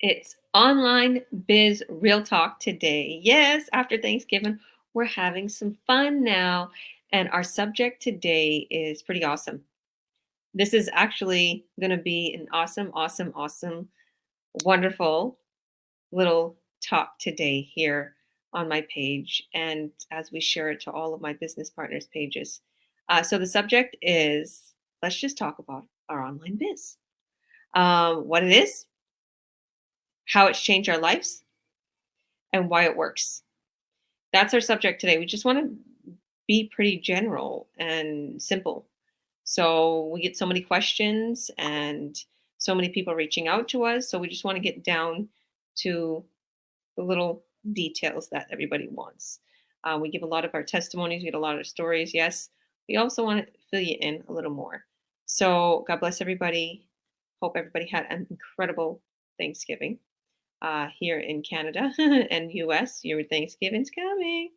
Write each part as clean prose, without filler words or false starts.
It's Online Biz Real Talk today. Yes, after Thanksgiving, we're having some fun now. And our subject today is pretty awesome. This is actually going to be an awesome, wonderful little talk today here on my page. And as we share it to all of my business partners' pages. So the subject is let's just talk about our online biz, what it is, how it's changed our lives, and why it works. That's our subject today. We just want to be pretty general and simple. So we get so many questions and so many people reaching out to us. So we just want to get down to the little details that everybody wants. We give a lot of our testimonies, we get a lot of stories. Yes, we also want to fill you in a little more. So God bless everybody. Hope everybody had an incredible Thanksgiving. Here in Canada and US, your Thanksgiving's coming.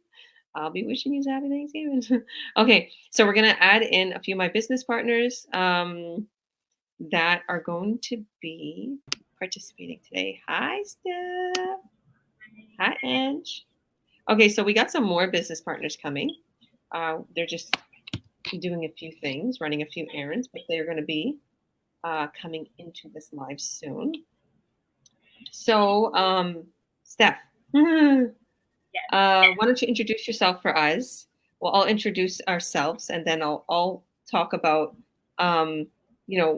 I'll be wishing you happy Thanksgiving. Okay, so we're gonna add in a few of my business partners that are going to be participating today. Hi, Steph. Hi, Ange. Okay, so we got some more business partners coming. They're just doing a few things, running a few errands, but they're going to be coming into this live soon. So, Steph, why don't you introduce yourself for us? Well, I'll introduce ourselves, and then I'll talk about,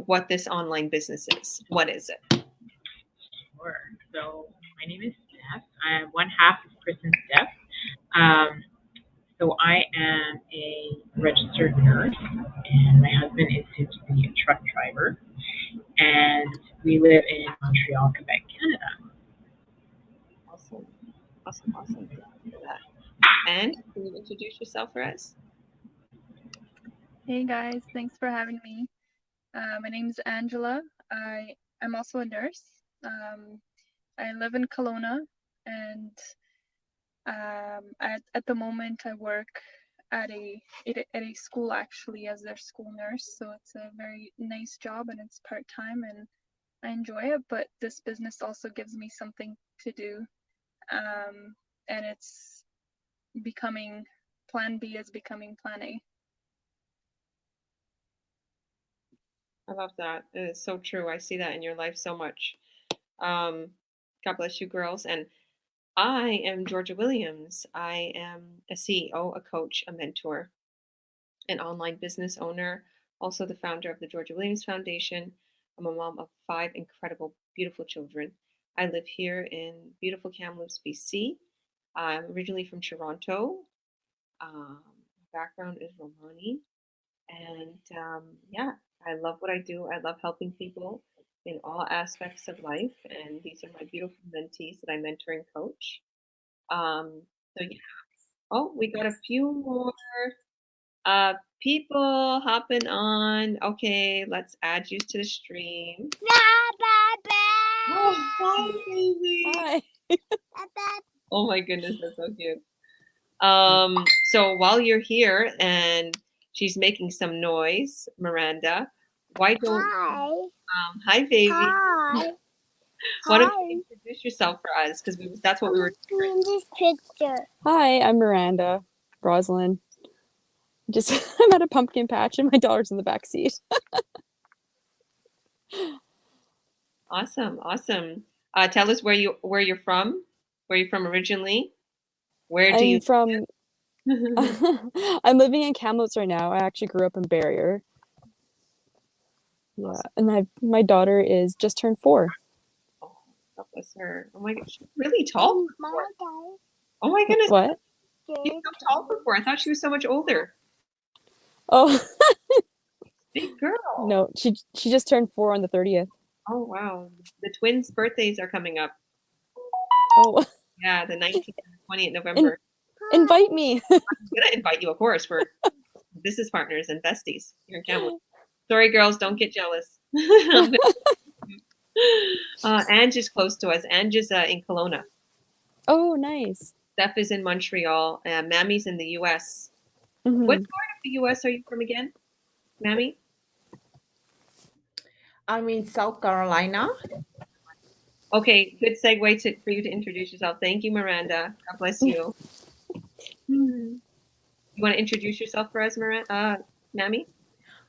what this online business is. What is it? Sure. So my name is Steph. I'm one half of Chris and Steph. So I am a registered nurse, and my husband is soon to be a truck driver, and we live in Montreal, Quebec, Canada. Awesome, awesome. Thank you for that. And can you introduce yourself for us? Hey guys, thanks for having me. My name is Angela. I'm also a nurse. I live in Kelowna, and at the moment I work at a school actually as their school nurse. So it's a very nice job and it's part-time and I enjoy it. But this business also gives me something to do, and it's becoming Plan B is becoming Plan A. I love that. It is so true. I see that in your life so much. God bless you, girls. And I am Georgia Williams. I am a CEO, a coach, a mentor, an online business owner, also the founder of the Georgia Williams Foundation. I'm a mom of 5 incredible, beautiful children. I live here in beautiful Kamloops, BC. I'm originally from Toronto. My background is Romani. And yeah, I love what I do. I love helping people in all aspects of life. And these are my beautiful mentees that I mentor and coach. So yeah. Oh, we got a few more people hopping on. Okay, let's add you to the stream. Oh, hi, baby. Hi. Oh my goodness, that's so cute. So while you're here and she's making some noise, Miranda, why don't hi baby. Hi. Why don't you introduce yourself for us? Because that's what we were in this picture. Hi, I'm Miranda Roslyn. I'm at a pumpkin patch and my daughter's in the back seat. Awesome. Tell us where you're from. Where you're from originally? Where do you from I'm living in Kamloops right now. I actually grew up in Barrier. Yeah, and my daughter is just turned 4. Oh, that was her. Oh my gosh, she's really tall for 4. Oh my goodness. What? She's so tall for 4. I thought she was so much older. Oh. Big girl. No, she just turned 4 on the 30th. Oh wow. The twins' birthdays are coming up. Oh. Yeah, the 19th and 20th November. Invite me. I'm gonna invite you, of course, for business partners and besties here in Kamloops. Sorry, girls, don't get jealous. Ange is close to us. Ange is in Kelowna. Oh, nice. Steph is in Montreal. Mammy's in the U.S. Mm-hmm. What part of the U.S. are you from again, Mammy? I'm in South Carolina. Okay, good segue for you to introduce yourself. Thank you, Miranda. God bless you. You want to introduce yourself for us, Miranda? Nami?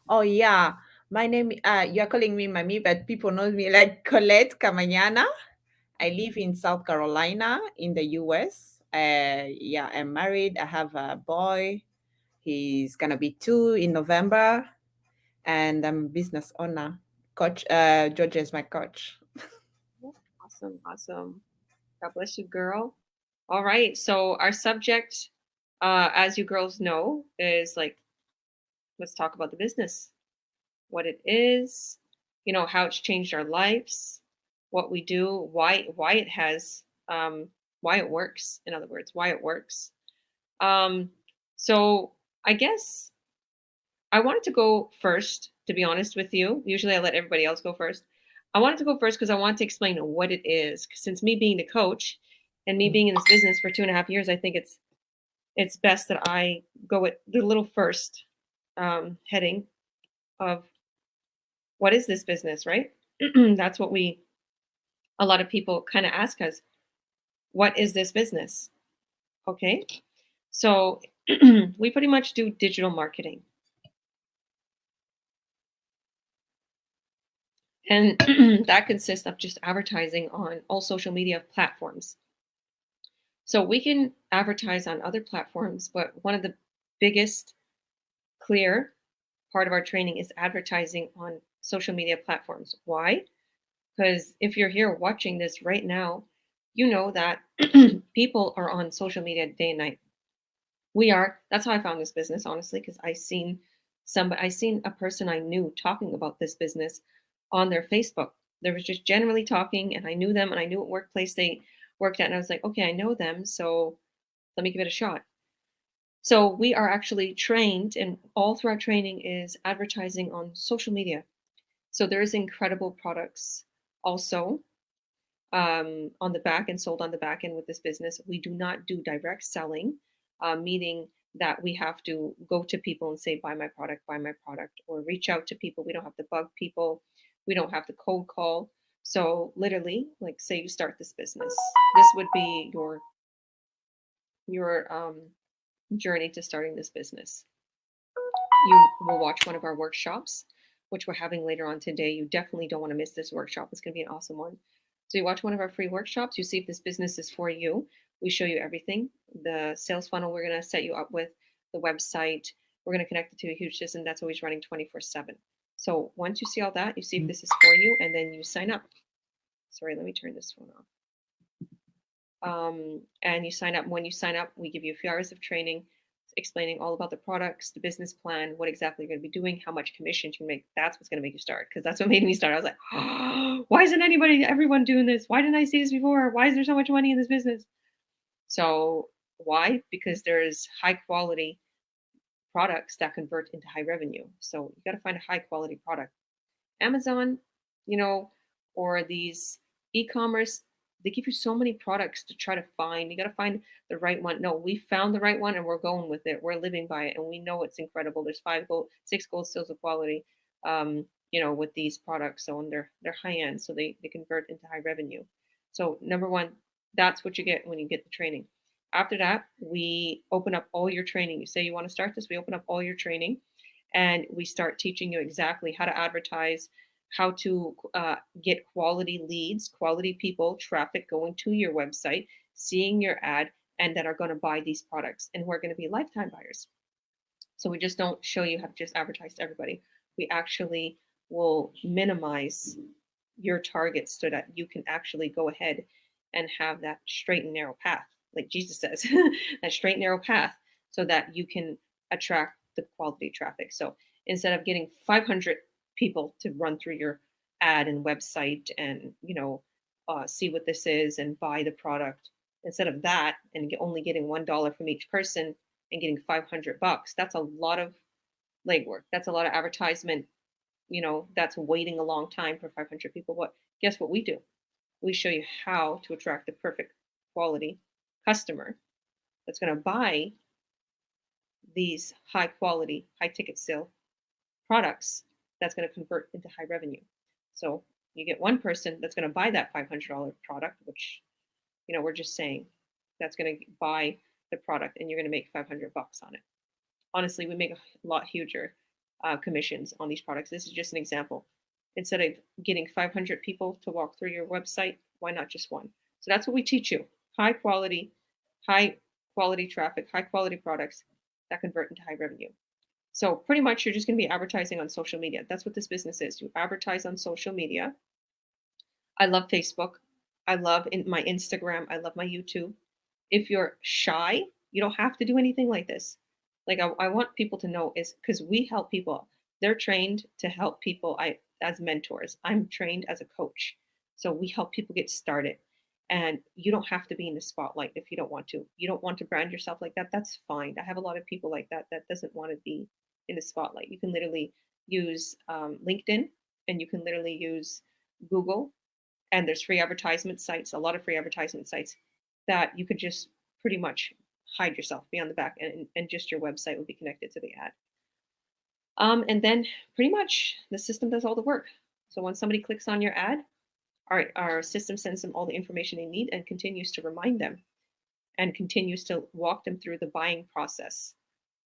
Oh yeah, my name. You're calling me Mami, but people know me like Colette Camañana. I live in South Carolina in the U.S. Yeah, I'm married. I have a boy. He's gonna be 2 in November, and I'm a business owner. Coach Georgia is my coach. Awesome, awesome. God bless you, girl. All right, so our subject, as you girls know, is like, let's talk about the business, what it is, how it's changed our lives, what we do, why it has, why it works. In other words, why it works. So I guess I wanted to go first, to be honest with you. Usually I let everybody else go first. I wanted to go first because I want to explain what it is. Since me being the coach and me being in this business for 2.5 years, I think it's best that I go with the little first heading of what is this business, right? That's what a lot of people kind of ask us. What is this business? Okay. So we pretty much do digital marketing. And that consists of just advertising on all social media platforms. So we can advertise on other platforms, but one of the biggest clear part of our training is advertising on social media platforms. Why? Because if you're here watching this right now, you know that people are on social media day and night. We are. That's how I found this business, honestly, because I seen a person I knew talking about this business on their Facebook. They was just generally talking, and I knew them, and I knew what workplace they worked at, and I was like, okay, I know them, so let me give it a shot. So we are actually trained, and all through our training is advertising on social media. So there is incredible products also on the back and sold on the back end with this business. We do not do direct selling, meaning that we have to go to people and say, buy my product, or reach out to people. We don't have to bug people. We don't have to cold call. So literally, like say you start this business, this would be your journey to starting this business. You will watch one of our workshops, which we're having later on today. You definitely don't want to miss this workshop. It's going to be an awesome one. So you watch one of our free workshops, you see if this business is for you. We show you everything. The sales funnel we're going to set you up with, the website, we're going to connect it to a huge system that's always running 24/7. So once you see all that, you see if this is for you, and then you sign up. Sorry, let me turn this phone off. And you sign up. When you sign up, we give you a few hours of training explaining all about the products, the business plan, what exactly you're going to be doing, how much commission you can make. That's what's going to make you start, because that's what made me start. I was like, oh, why isn't everyone doing this? Why didn't I see this before? Why is there so much money in this business? So why? Because there's high quality products that convert into high revenue. So you got to find a high quality product. Amazon, or these e-commerce, they give you so many products to try to find. You got to find the right one. No, we found the right one and we're going with it. We're living by it, and we know it's incredible. There's 6 gold seals of quality, with these products. So, and they're high end, so they convert into high revenue. So number one, that's what you get when you get the training. After that, we open up all your training. You say you want to start this, we open up all your training, and we start teaching you exactly how to advertise, how to get quality leads, quality people, traffic going to your website, seeing your ad, and that are going to buy these products, and who are going to be lifetime buyers. So we just don't show you how to just advertise to everybody. We actually will minimize your targets so that you can actually go ahead and have that straight and narrow path, like Jesus says, that straight and narrow path, so that you can attract the quality traffic. So instead of getting 500 people to run through your ad and website and see what this is and buy the product, instead of that and only getting $1 from each person and getting $500, that's a lot of legwork. That's a lot of advertisement. That's waiting a long time for 500 people. But guess what we do? We show you how to attract the perfect quality customer that's going to buy these high quality, high ticket sale products that's going to convert into high revenue. So You get one person that's going to buy that $500 product, which, we're just saying that's going to buy the product and you're going to make $500 on it. Honestly, we make a lot huger commissions on these products. This is just an example. Instead of getting 500 people to walk through your website, why not just one? So that's what we teach you. High quality traffic, high quality products that convert into high revenue. So pretty much you're just going to be advertising on social media. That's what this business is. You advertise on social media. I love Facebook. I love my Instagram. I love my YouTube. If you're shy, you don't have to do anything like this. Like I want people to know is because we help people. They're trained to help people as mentors. I'm trained as a coach. So we help people get started. And you don't have to be in the spotlight if you don't want to. You don't want to brand yourself like that. That's fine. I have a lot of people like that doesn't want to be in the spotlight. You can literally use LinkedIn, and you can literally use Google, and there's free advertisement sites, a lot of free advertisement sites that you could just pretty much hide yourself, be on the back, and just your website will be connected to the ad. And then pretty much the system does all the work. So when somebody clicks on your ad, our system sends them all the information they need and continues to remind them and continues to walk them through the buying process.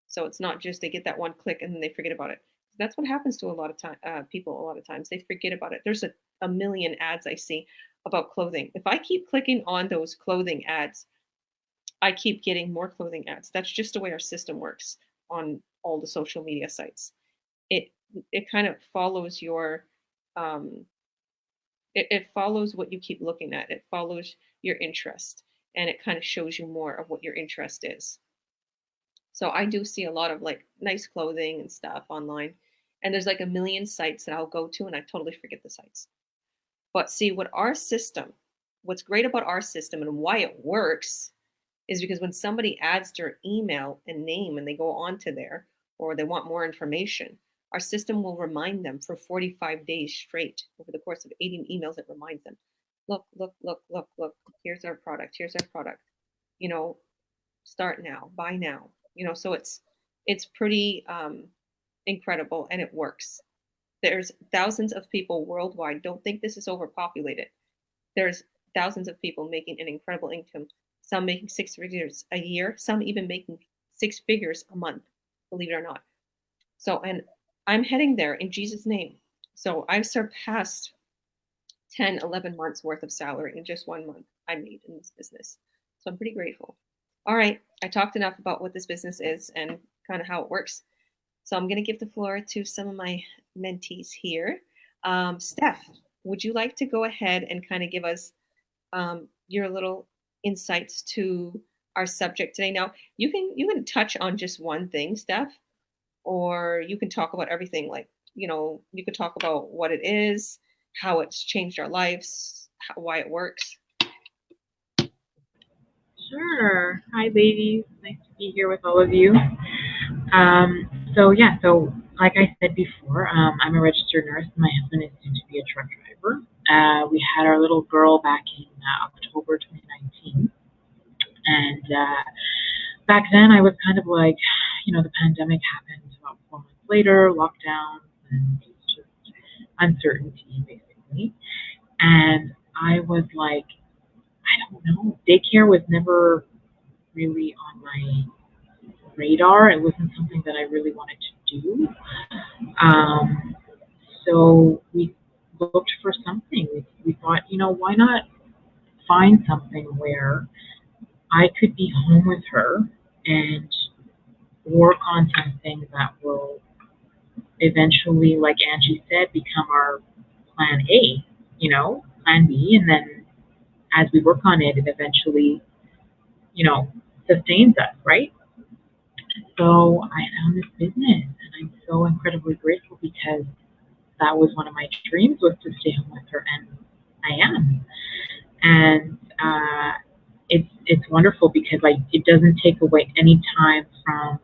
So it's not just they get that one click and then they forget about it. That's what happens to a lot of people. A lot of times they forget about it. There's a million ads I see about clothing. If I keep clicking on those clothing ads, I keep getting more clothing ads. That's just the way our system works on all the social media sites. It kind of follows your it follows what you keep looking at. It follows your interest, and it kind of shows you more of what your interest is. So I do see a lot of like nice clothing and stuff online, and there's like a million sites that I'll go to, and I totally forget the sites. But see, what's great about our system and why it works is because when somebody adds their email and name and they go onto there, or they want more information, our system will remind them for 45 days straight over the course of 80 emails. It reminds them, look, here's our product. Start now, buy now. So it's pretty incredible, and it works. There's thousands of people worldwide. Don't think this is overpopulated. There's thousands of people making an incredible income. Some making 6 figures a year, some even making 6 figures a month, believe it or not. So, and I'm heading there in Jesus' name. So I've surpassed 10, 11 months worth of salary in just 1 month I made in this business. So I'm pretty grateful. All right, I talked enough about what this business is and kind of how it works. So I'm going to give the floor to some of my mentees here. Steph, would you like to go ahead and kind of give us your little insights to our subject today? Now, you can touch on just one thing, Steph, or you can talk about everything. Like, you could talk about what it is, how it's changed our lives, why it works. Sure. Hi, ladies. Nice to be here with all of you. So like I said before, I'm a registered nurse. My husband is soon to be a truck driver. We had our little girl back in October 2019. And back then I was kind of like, the pandemic happened about 4 months later, lockdowns, and just uncertainty, basically. And I was like, I don't know. Daycare was never really on my radar. It wasn't something that I really wanted to do. So we looked for something. We thought, why not find something where I could be home with her and work on something that will eventually, like Angie said, become our plan A, plan B. And then as we work on it, it eventually, sustains us, right? So I found this business, and I'm so incredibly grateful because that was one of my dreams, was to stay home with her, and I am. And it's wonderful because it doesn't take away any time from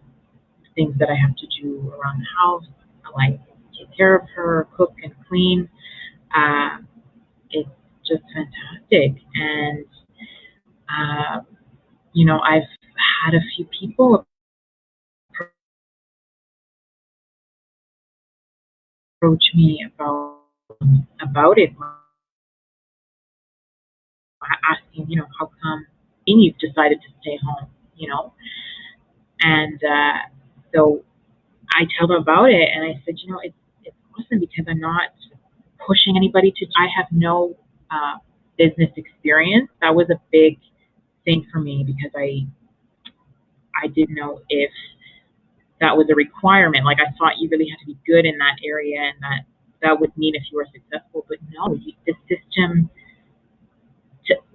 things that I have to do around the house. I like take care of her, cook and clean. It's just fantastic. And I've had a few people approach me about about it, asking, how come you've decided to stay home, and so I tell them about it, and I said, it's awesome because I'm not pushing anybody to. I have no business experience. That was a big thing for me because I didn't know if that was a requirement. Like I thought you really had to be good in that area, and that would mean if you were successful. But no, the system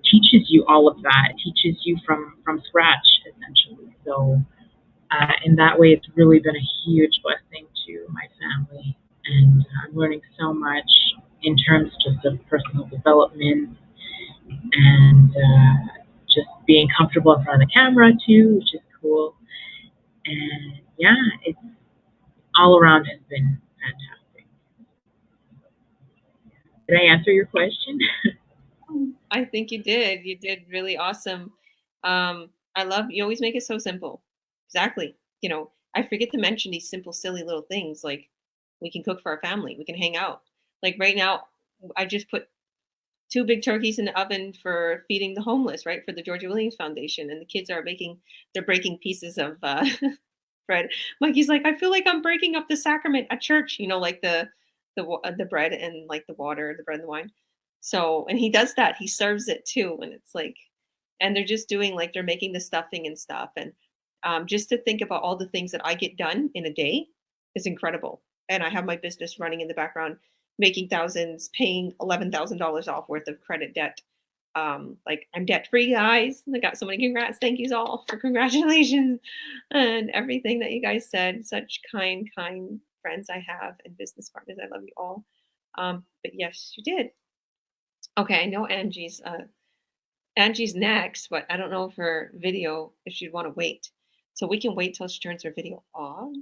teaches you all of that. It teaches you from scratch essentially. So in that way, it's really been a huge blessing to my family, and I'm learning so much in terms just of personal development and just being comfortable in front of the camera too, which is cool. And yeah, it's all around has been fantastic. Did I answer your question? I think you did. You did really awesome. I love you always make it so simple. Exactly. I forget to mention these simple, silly little things like we can cook for our family, we can hang out. Like right now, I just put two big turkeys in the oven for feeding the homeless, right? For the Georgia Williams Foundation. And the kids are they're breaking pieces of bread. Mikey's like, I feel like I'm breaking up the sacrament at church, like the bread and like the water, the bread and the wine. So, and he does that. He serves it too. And it's like, and they're just doing like they're making the stuffing and stuff. And just to think about all the things that I get done in a day is incredible. And I have my business running in the background, making thousands, paying $11,000 off worth of credit debt. Like I'm debt free, guys. I got so many congrats. Thank yous all for congratulations and everything that you guys said. Such kind friends I have and business partners. I love you all. But yes, you did. Okay, I know Angie's next, but I don't know if her video if she'd want to wait. So we can wait till she turns her video off.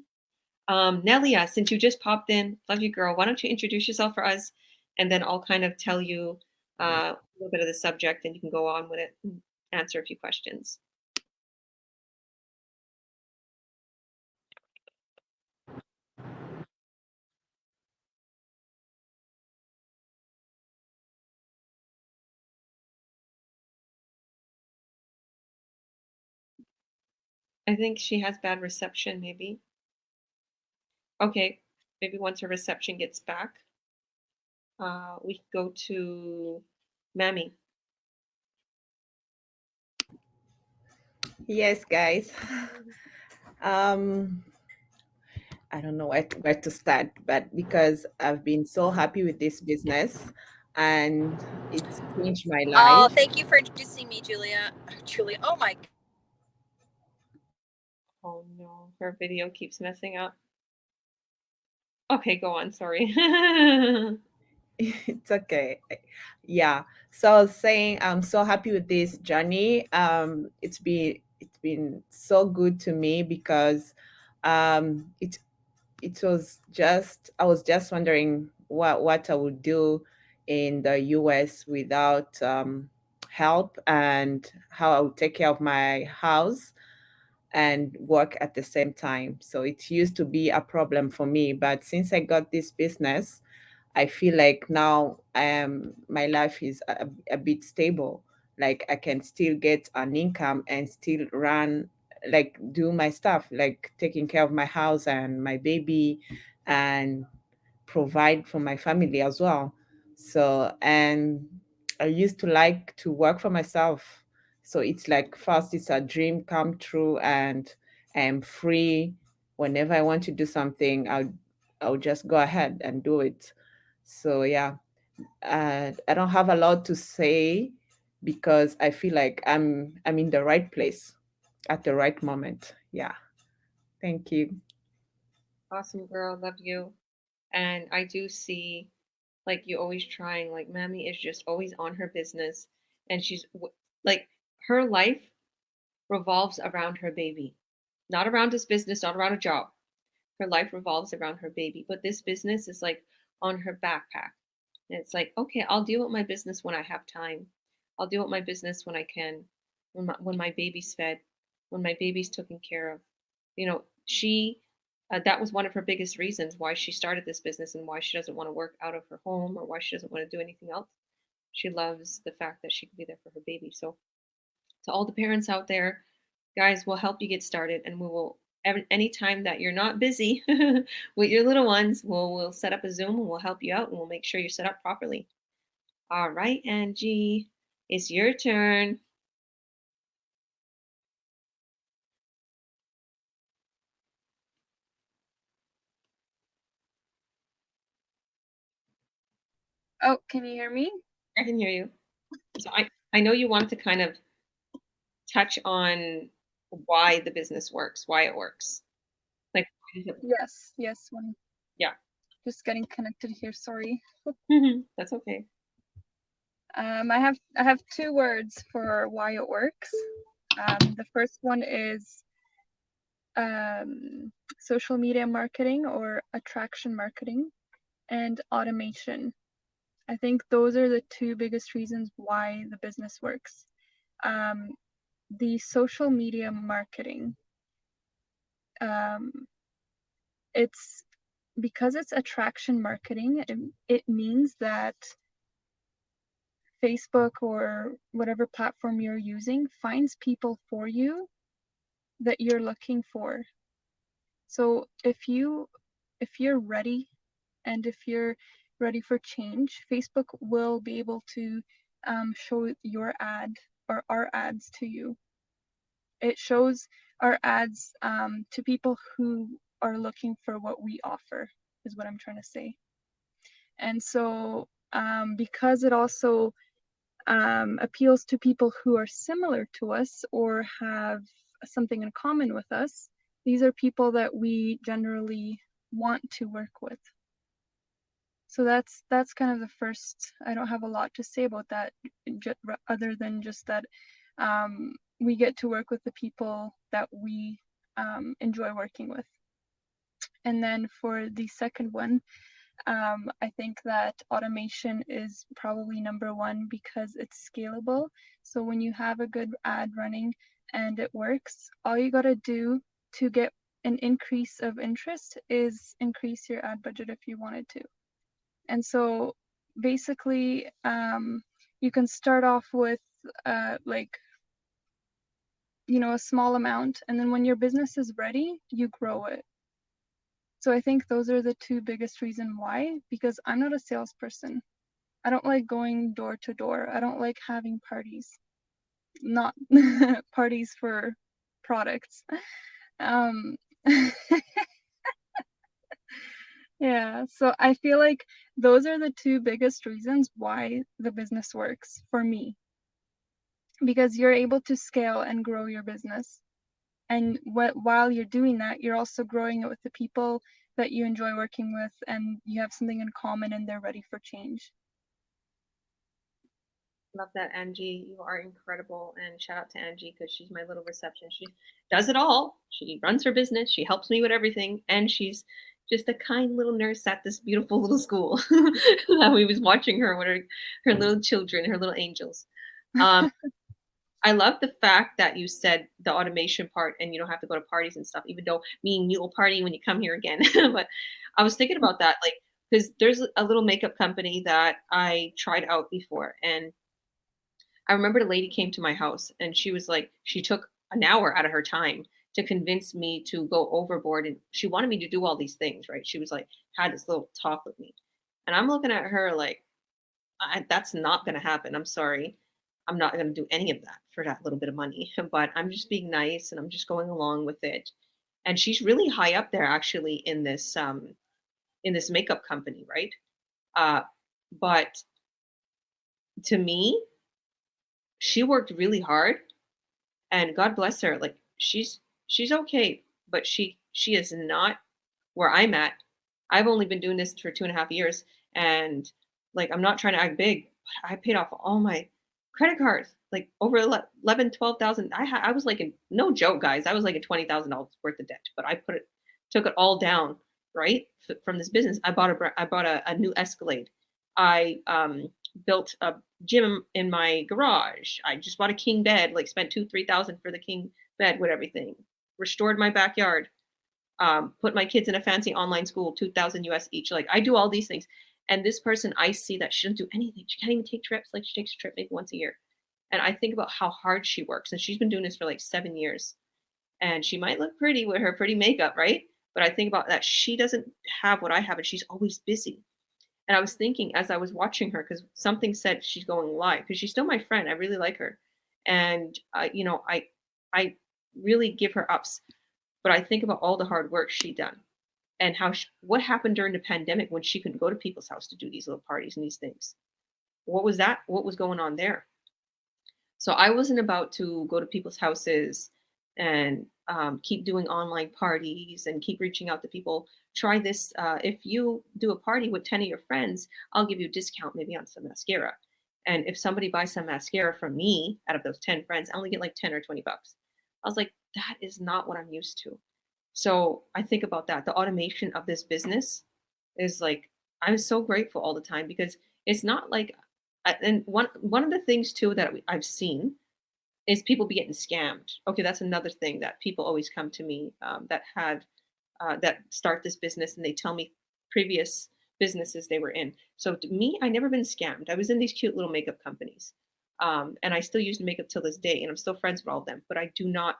Nelia, since you just popped in, love you, girl. Why don't you introduce yourself for us, and then I'll kind of tell you a little bit of the subject, and you can go on with it and answer a few questions. I think she has bad reception, maybe. Okay, maybe once her reception gets back, we can go to Mammy. Yes, guys. Um, I don't know where to start, but because I've been so happy with this business and it's changed my Oh, life. thank you for introducing me, Julia. Julia, oh my. Oh no, her video keeps messing up. Okay, go on. Sorry. It's okay. Yeah. So I was saying I'm so happy with this journey. It's been so good to me because it was just I was just wondering what I would do in the US without help and how I would take care of my house and work at the same time. So it used to be a problem for me, but since I got this business, I feel like now my life is a bit stable. Like I can still get an income and still run, like do my stuff, like taking care of my house and my baby and provide for my family as well. So, and I used to like to work for myself. So it's like first it's a dream come true and I'm free whenever I want to do something, I'll just go ahead and do it. So yeah, I don't have a lot to say because I feel like I'm in the right place at the right moment. Yeah. Thank you. Awesome, girl. Love you. And I do see like you always trying. Like Mammy is just always on her business, and like her life revolves around her baby, not around this business, not around a job. Her life revolves around her baby, but this business is like on her backpack. And it's like, okay, I'll deal with my business when I have time. I'll deal with my business when I can, when my baby's fed, when my baby's taken care of. She that was one of her biggest reasons why she started this business and why she doesn't want to work out of her home or why she doesn't want to do anything else. She loves the fact that she can be there for her baby. So to all the parents out there, guys, we'll help you get started, and we will anytime that you're not busy with your little ones, we'll set up a Zoom and we'll help you out and we'll make sure you're set up properly. All right, Angie, it's your turn. Oh, can you hear me? I can hear you. So I know you wanted to kind of touch on why the business works, why it works. Like, why does it, Yes, one. yeah. Just getting connected here, sorry. That's okay. I have 2 words for why it works. The first one is social media marketing or attraction marketing, and automation. I think those are the 2 biggest reasons why the business works. The social media marketing, it's because it's attraction marketing, it means that Facebook or whatever platform you're using finds people for you that you're looking for. So if you're ready, and if you're ready for change, Facebook will be able to show your ad or our ads to you. It shows our ads to people who are looking for what we offer, is what I'm trying to say. And so because it also appeals to people who are similar to us or have something in common with us, these are people that we generally want to work with. So that's kind of the first. I don't have a lot to say about that other than just that we get to work with the people that we enjoy working with. And then for the second one, I think that automation is probably number 1 because it's scalable. So when you have a good ad running and it works, all you got to do to get an increase of interest is increase your ad budget if you wanted to. And so basically, you can start off with like, a small amount, and then when your business is ready, you grow it. So I think those are the 2 biggest reasons why, because I'm not a salesperson. I don't like going door to door. I don't like having parties, not parties for products. Um, yeah, so I feel like those are the 2 biggest reasons why the business works for me, because you're able to scale and grow your business. And while you're doing that, you're also growing it with the people that you enjoy working with, and you have something in common and they're ready for change. Love that, Angie. You are incredible. And shout out to Angie because she's my little reception. She does it all. She runs her business. She helps me with everything. And she's just a kind little nurse at this beautiful little school that we was watching her with her little children, her little angels. I love the fact that you said the automation part and you don't have to go to parties and stuff, even though me and you will party when you come here again. But I was thinking about that, like, because there's a little makeup company that I tried out before. And I remember the lady came to my house and she was like, she took an hour out of her time to convince me to go overboard. And she wanted me to do all these things, right? She was like, had this little talk with me. And I'm looking at her like, that's not going to happen. I'm sorry. I'm not going to do any of that for that little bit of money, but I'm just being nice and I'm just going along with it. And she's really high up there actually in this makeup company, right? But to me, she worked really hard and God bless her. Like she's okay, but she is not where I'm at. I've only been doing this for 2.5 years, and like I'm not trying to act big, but I paid off all my credit cards, like over 12,000. I was like, no joke, guys, I was like a $20,000 worth of debt, but I took it all down, right, from this business. I bought a new Escalade. I built a gym in my garage. I just bought a king bed, like spent 2,000-3,000 for the king bed with everything. Restored my backyard. put my kids in a fancy online school, 2,000 US each. Like I do all these things. And this person, I see that she doesn't do anything. She can't even take trips. Like she takes a trip maybe once a year. And I think about how hard she works. And she's been doing this for like 7 years. And she might look pretty with her pretty makeup, right? But I think about that. She doesn't have what I have, and she's always busy. And I was thinking as I was watching her, because something said she's going live, because she's still my friend. I really like her. And, I really give her ups. But I think about all the hard work she done and what happened during the pandemic when she couldn't go to people's house to do these little parties and these things. What was that? What was going on there? So I wasn't about to go to people's houses and keep doing online parties and keep reaching out to people. Try this. If you do a party with 10 of your friends, I'll give you a discount maybe on some mascara. And if somebody buys some mascara from me out of those 10 friends, I only get like 10 or 20 bucks. I was like, that is not what I'm used to. So I think about that. The automation of this business is like, I'm so grateful all the time because it's not like, and one of the things too that I've seen is people be getting scammed. Okay, that's another thing that people always come to me that start this business and they tell me previous businesses they were in. So to me, I never been scammed. I was in these cute little makeup companies, and I still use makeup till this day, and I'm still friends with all of them. But I do not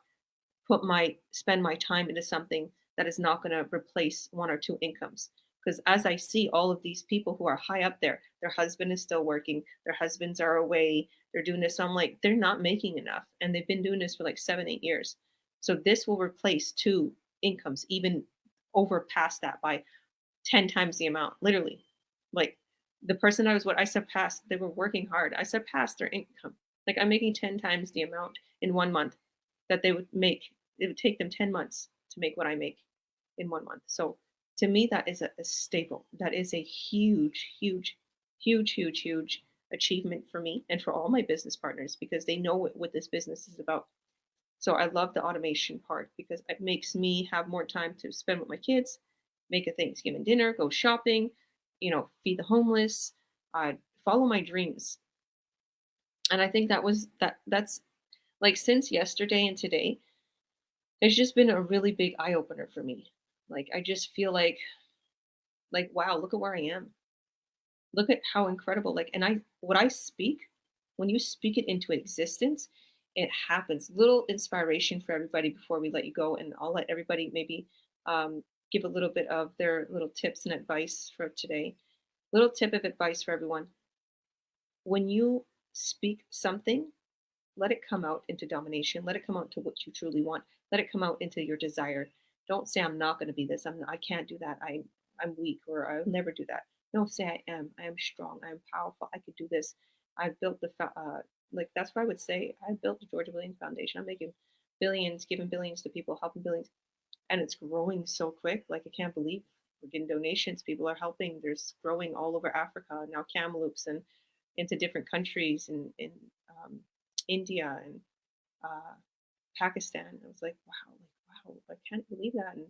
spend my time into something that is not going to replace one or two incomes. Because as I see all of these people who are high up there, their husband is still working, their husbands are away, they're doing this. So I'm like, they're not making enough. And they've been doing this for like 7, 8 years. So this will replace two incomes, even over past that by 10 times the amount, literally. Like the person I was with, I surpassed, they were working hard. I surpassed their income. Like I'm making 10 times the amount in 1 month that they would make. It would take them 10 months to make what I make in 1 month. So to me, that is a staple. That is a huge, huge, huge, huge, huge achievement for me and for all my business partners because they know what this business is about. So I love the automation part because it makes me have more time to spend with my kids, make a Thanksgiving dinner, go shopping, feed the homeless, follow my dreams. And I think that's like since yesterday and today, it's just been a really big eye opener for me. Like I just feel like wow, look at where I am. Look at how incredible what I speak, when you speak it into existence, it happens. Little inspiration for everybody before we let you go, and I'll let everybody maybe give a little bit of their little tips and advice for today. Little tip of advice for everyone. When you speak something, let it come out into domination. Let it come out to what you truly want. Let it come out into your desire. Don't say I'm not going to be this. I can't do that. I'm weak or I'll never do that. No, say I am. I am strong. I am powerful. I could do this. I've built that's what I would say. I built the Georgia Billions Foundation. I'm making billions, giving billions to people, helping billions, and it's growing so quick. Like I can't believe we're getting donations. People are helping. There's growing all over Africa now. Kamloops and into different countries in India and Pakistan. I was like, wow, I can't believe that. And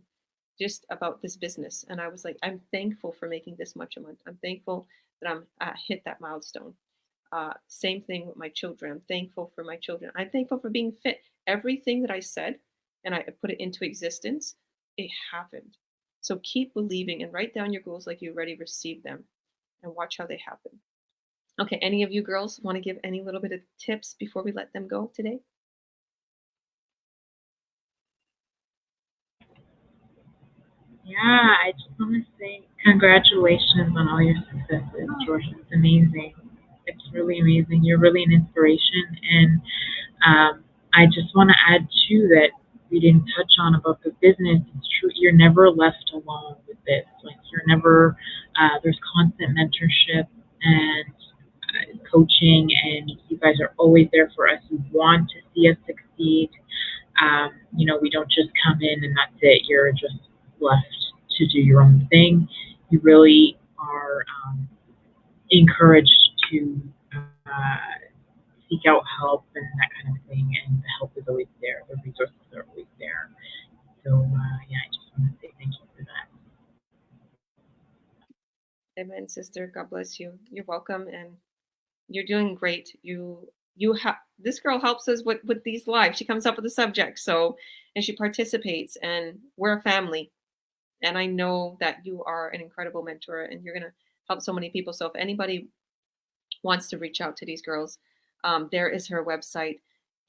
just about this business. And I was like, I'm thankful for making this much a month. I'm thankful that I'm hit that milestone. Same thing with my children. I'm thankful for my children. I'm thankful for being fit. Everything that I said and I put it into existence, it happened. So keep believing and write down your goals like you already received them and watch how they happen. Okay, any of you girls want to give any little bit of tips before we let them go today? Yeah, I just want to say congratulations on all your successes, Georgia. It's amazing. It's really amazing. You're really an inspiration. And I just want to add, too, that we didn't touch on about the business. It's true. You're never left alone with this. Like, you're never, there's constant mentorship and coaching, and you guys are always there for us. You want to see us succeed. We don't just come in and that's it. You're just left to do your own thing. You really are encouraged to seek out help and that kind of thing, and the help is always there. The resources are always there. So yeah, I just want to say thank you for that. Amen, sister. God bless you. You're welcome, and you're doing great. You have this girl helps us with these lives. She comes up with the subject, and she participates, and we're a family. And I know that you are an incredible mentor and you're going to help so many people. So if anybody wants to reach out to these girls, there is her website,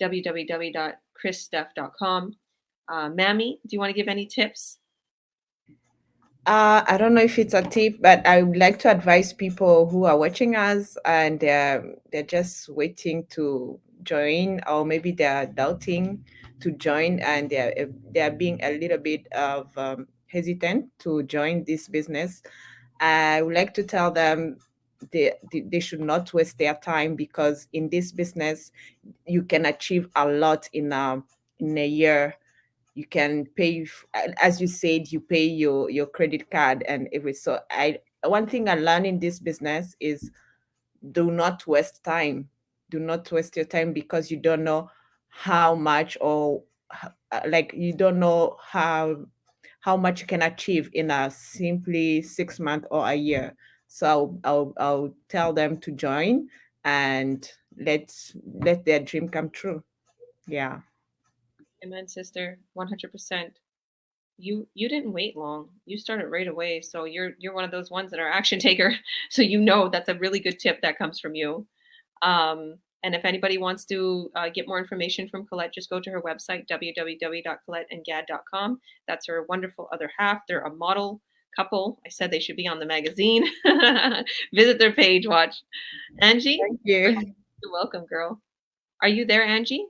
www.chrissteph.com. Mammy, do you want to give any tips? I don't know if it's a tip, but I would like to advise people who are watching us and they're just waiting to join, or maybe they're doubting to join, and they're being a little bit of hesitant to join this business. I would like to tell them they should not waste their time, because in this business you can achieve a lot in a year. You can pay, as you said, you pay your credit card and every. So I one thing I learned in this business is, do not waste time. Do not waste your time, because you don't know how much, or like, you don't know how much you can achieve in a simply 6 month or a year. So I'll tell them to join, and let their dream come true. Yeah. Amen, sister. 100%. You didn't wait long. You started right away. So you're one of those ones that are action taker. So that's a really good tip that comes from you. And if anybody wants to get more information from Colette, just go to her website, www.coletteandgad.com. That's her wonderful other half. They're a model couple. I said they should be on the magazine. Visit their page, watch. Angie? Thank you. You're welcome, girl. Are you there, Angie?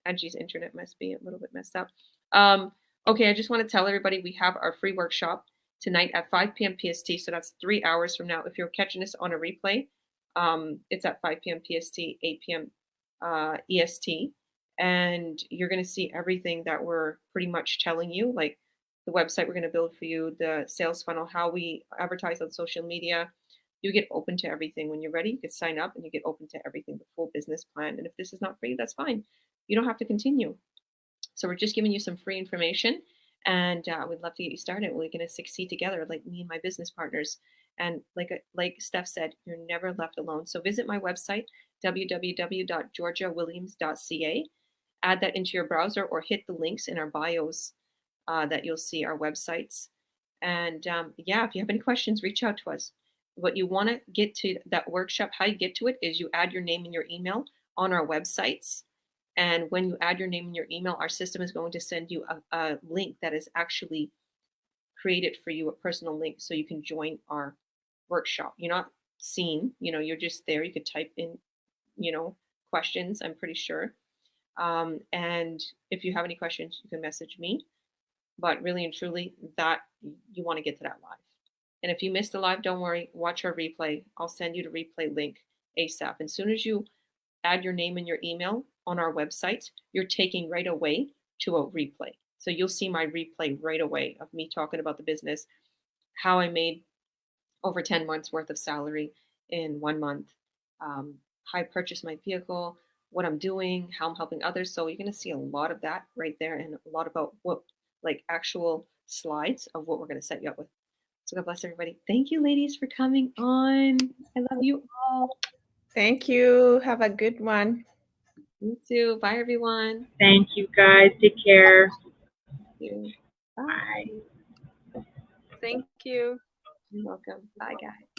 Angie's internet must be a little bit messed up. Okay, I just want to tell everybody we have our free workshop tonight at 5 p.m. PST. So that's 3 hours from now. If you're catching this on a replay, it's at 5 p.m. PST, 8 p.m. EST. And you're going to see everything that we're pretty much telling you, like the website we're going to build for you, the sales funnel, how we advertise on social media. You get open to everything. When you're ready, you can sign up and you get open to everything, the full business plan. And if this is not for you, that's fine. You don't have to continue. So we're just giving you some free information, and we'd love to get you started. We're going to succeed together, like me and my business partners. And like Steph said, you're never left alone. So visit my website, www.georgiawilliams.ca. Add that into your browser or hit the links in our bios that you'll see our websites. And yeah, if you have any questions, reach out to us. What you want to get to that workshop, how you get to it is you add your name and your email on our websites. And when you add your name and your email, our system is going to send you a link that is actually created for you, a personal link, so you can join our workshop. You're not seen, you're just there. You could type in, questions, I'm pretty sure. And if you have any questions, you can message me. But really and truly, that you want to get to that live. And if you missed the live, don't worry, watch our replay. I'll send you the replay link ASAP. And as soon as you add your name and your email on our website, you're taking right away to a replay. So you'll see my replay right away of me talking about the business, how I made over 10 months worth of salary in 1 month, how I purchased my vehicle, what I'm doing, how I'm helping others. So you're going to see a lot of that right there, and a lot about actual slides of what we're going to set you up with. So God bless everybody. Thank you, ladies, for coming on. I love you all. Thank you. Have a good one. You too. Bye, everyone. Thank you, guys. Take care. Thank you. Bye. Bye. Thank you. You're welcome. Bye, guys.